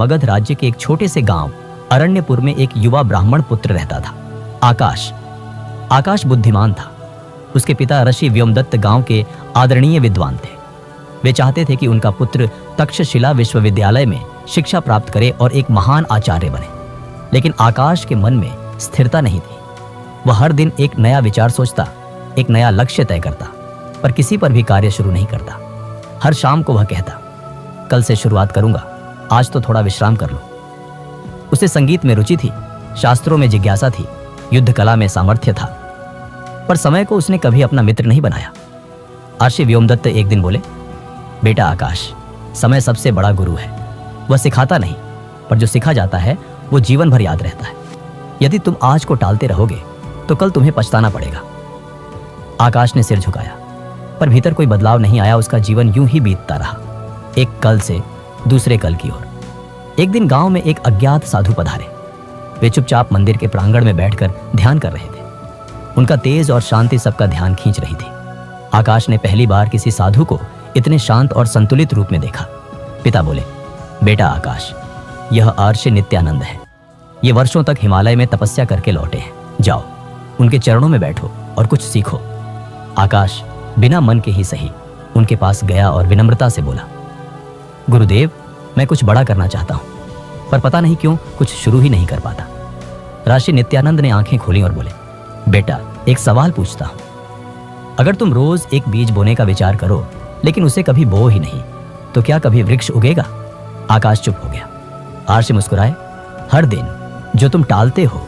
मगध राज्य के एक छोटे से गांव अरण्यपुर में एक युवा ब्राह्मण पुत्र रहता था, आकाश। आकाश बुद्धिमान था। उसके पिता ऋषि व्योमदत्त गांव के आदरणीय विद्वान थे। वे चाहते थे कि उनका पुत्र तक्षशिला विश्वविद्यालय में शिक्षा प्राप्त करे और एक महान आचार्य बने। लेकिन आकाश के मन में स्थिरता नहीं थी। वह हर दिन एक नया विचार सोचता, एक नया लक्ष्य तय करता, पर किसी पर भी कार्य शुरू नहीं करता। हर शाम को वह कहता, कल से शुरुआत करूंगा, आज तो थोड़ा विश्राम कर लो। उसे संगीत में रुचि थी, शास्त्रों में जिज्ञासा थी, युद्ध कला में सामर्थ्य था, पर समय को उसने कभी अपना मित्र नहीं बनाया। ऋषि व्योमदत्त एक दिन बोले, बेटा आकाश, समय सबसे बड़ा गुरु है। वह सिखाता नहीं, पर जो सिखा जाता है वो जीवन भर याद रहता है। यदि तुम आज को टालते रहोगे तो कल तुम्हें पछताना पड़ेगा। आकाश ने सिर झुकाया, पर भीतर कोई बदलाव नहीं आया। उसका जीवन यूं ही बीतता रहा, एक कल से दूसरे कल की ओर। एक दिन गांव में एक अज्ञात साधु पधारे। वे चुपचाप मंदिर के प्रांगण में बैठकर ध्यान कर रहे थे। उनका तेज और शांति सबका ध्यान खींच रही थी। आकाश ने पहली बार किसी साधु को इतने शांत और संतुलित रूप में देखा। पिता बोले, बेटा आकाश, यह ऋषि नित्यानंद है। ये वर्षों तक हिमालय में तपस्या करके लौटे हैं। जाओ, उनके चरणों में बैठो और कुछ सीखो। आकाश बिना मन के ही सही उनके पास गया और विनम्रता से बोला, गुरुदेव, मैं कुछ बड़ा करना चाहता हूं, पर पता नहीं क्यों कुछ शुरू ही नहीं कर पाता। ऋषि नित्यानंद ने आंखें खोली और बोले, बेटा, एक सवाल पूछता हूं। अगर तुम रोज एक बीज बोने का विचार करो लेकिन उसे कभी बो ही नहीं, तो क्या कभी वृक्ष उगेगा? आकाश चुप हो गया। ऋषि मुस्कुराए, हर दिन जो तुम टालते हो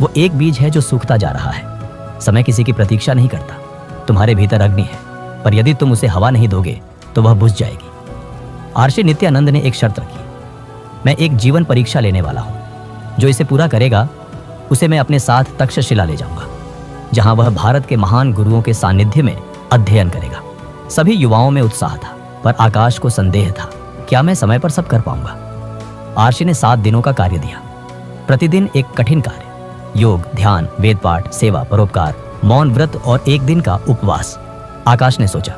वो एक बीज है जो सूखता जा रहा है। समय किसी की प्रतीक्षा नहीं करता। तुम्हारे भीतर अग्नि है, पर यदि तुम उसे हवा नहीं दोगे तो वह बुझ जाएगी। ऋषि नित्यानंद ने एक शर्त रखी, मैं एक जीवन परीक्षा लेने वाला हूं। जो इसे पूरा करेगा उसे मैं अपने साथ तक्षशिला ले जाऊंगा, जहां वह भारत के महान गुरुओं के सानिध्य में अध्ययन करेगा। सभी युवाओं में उत्साह था, पर आकाश को संदेह था, क्या मैं समय पर सब कर पाऊंगा? ऋषि ने 7 दिनों का कार्य दिया। प्रतिदिन एक कठिन कार्य, योग, ध्यान, वेद पाठ, सेवा, परोपकार, मौन व्रत और एक दिन का उपवास। आकाश ने सोचा,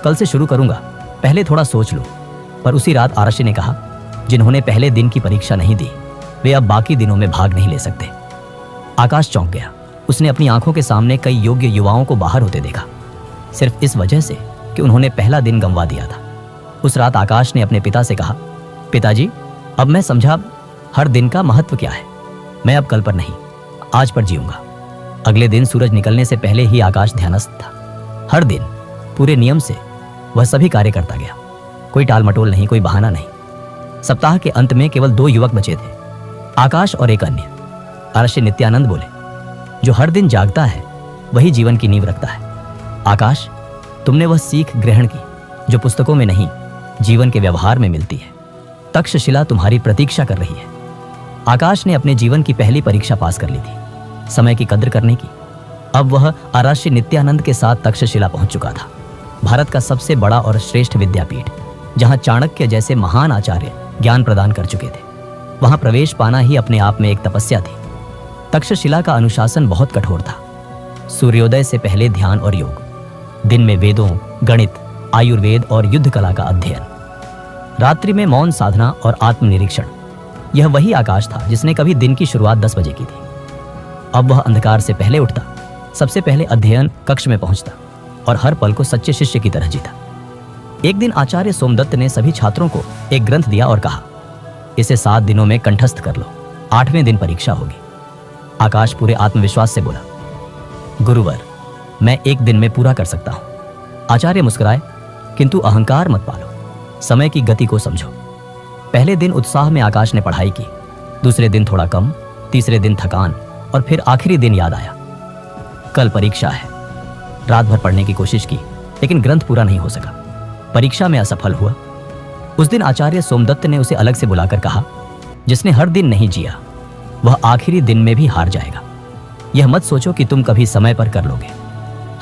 कल से शुरू करूंगा, पहले थोड़ा सोच लो। पर उसी रात ऋषि ने कहा, जिन्होंने पहले दिन की परीक्षा नहीं दी वे अब बाकी दिनों में भाग नहीं ले सकते। आकाश चौंक गया। उसने अपनी आंखों के सामने कई योग्य युवाओं को बाहर होते देखा, सिर्फ इस वजह से कि उन्होंने पहला दिन गंवा दिया था। उस रात आकाश ने अपने पिता से कहा, पिताजी, अब मैं समझा हर दिन का महत्व क्या है। मैं अब कल पर नहीं, आज पर जीऊंगा। अगले दिन सूरज निकलने से पहले ही आकाश ध्यानस्थ था। हर दिन पूरे नियम से वह सभी कार्य करता गया। कोई टाल मटोल नहीं, कोई बहाना नहीं। सप्ताह के अंत में केवल 2 युवक बचे थे, आकाश और एक अन्य। ऋषि नित्यानंद बोले, जो हर दिन जागता है वही जीवन की नींव रखता है। आकाश, तुमने वह सीख ग्रहण की जो पुस्तकों में नहीं, जीवन के व्यवहार में मिलती है। तक्षशिला तुम्हारी प्रतीक्षा कर रही है। आकाश ने अपने जीवन की पहली परीक्षा पास कर ली थी, समय की कद्र करने की। अब वह ऋषि नित्यानंद के साथ तक्षशिला पहुंच चुका था, भारत का सबसे बड़ा और श्रेष्ठ विद्यापीठ, जहां चाणक्य जैसे महान आचार्य ज्ञान प्रदान कर चुके थे। वहां प्रवेश पाना ही अपने आप में एक तपस्या थी। तक्षशिला का अनुशासन बहुत कठोर था। सूर्योदय से पहले ध्यान और योग, दिन में वेदों, गणित, आयुर्वेद और युद्ध कला का अध्ययन, रात्रि में मौन साधना और आत्मनिरीक्षण। यह वही आकाश था जिसने कभी दिन की शुरुआत 10 बजे की थी। अब वह अंधकार से पहले उठता, सबसे पहले अध्ययन कक्ष में पहुंचता और हर पल को सच्चे शिष्य की तरह जीता। एक दिन आचार्य सोमदत्त ने सभी छात्रों को एक ग्रंथ दिया और कहा, इसे 7 दिनों में कंठस्थ कर लो, 8वें दिन परीक्षा होगी। आकाश पूरे आत्मविश्वास से बोला, गुरुवर, मैं 1 दिन में पूरा कर सकता हूं। आचार्य मुस्कुराए, किंतु अहंकार मत पालो, समय की गति को समझो। पहले दिन उत्साह में आकाश ने पढ़ाई की, दूसरे दिन थोड़ा कम, तीसरे दिन थकान और फिर आखिरी दिन याद आया, कल परीक्षा है। रात भर पढ़ने की कोशिश की, लेकिन ग्रंथ पूरा नहीं हो सका। परीक्षा में असफल हुआ। उस दिन आचार्य सोमदत्त ने उसे अलग से बुलाकर कहा, जिसने हर दिन नहीं जिया वह आखिरी दिन में भी हार जाएगा। यह मत सोचो कि तुम कभी समय पर कर लोगे।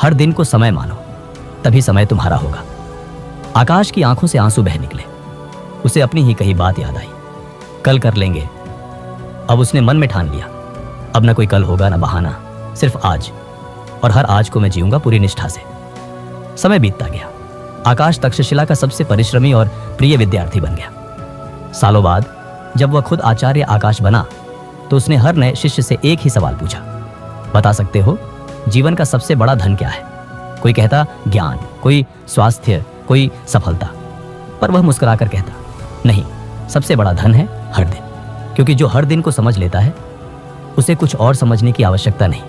हर दिन को समय मानो, तभी समय तुम्हारा होगा। आकाश की आंखों से आंसू बह निकले। उसे अपनी ही कही बात याद आई, कल कर लेंगे। अब उसने मन में ठान लिया, अब न कोई कल होगा न बहाना, सिर्फ आज, और हर आज को मैं जीऊंगा पूरी निष्ठा से। समय बीतता गया। आकाश तक्षशिला का सबसे परिश्रमी और प्रिय विद्यार्थी बन गया। सालों बाद जब वह खुद आचार्य आकाश बना तो उसने हर नए शिष्य से एक ही सवाल पूछा, बता सकते हो जीवन का सबसे बड़ा धन क्या है? कोई कहता ज्ञान, कोई स्वास्थ्य, कोई सफलता। पर वह मुस्कुराकर कहता, नहीं, सबसे बड़ा धन है हर दिन, क्योंकि जो हर दिन को समझ लेता है उसे कुछ और समझने की आवश्यकता नहीं।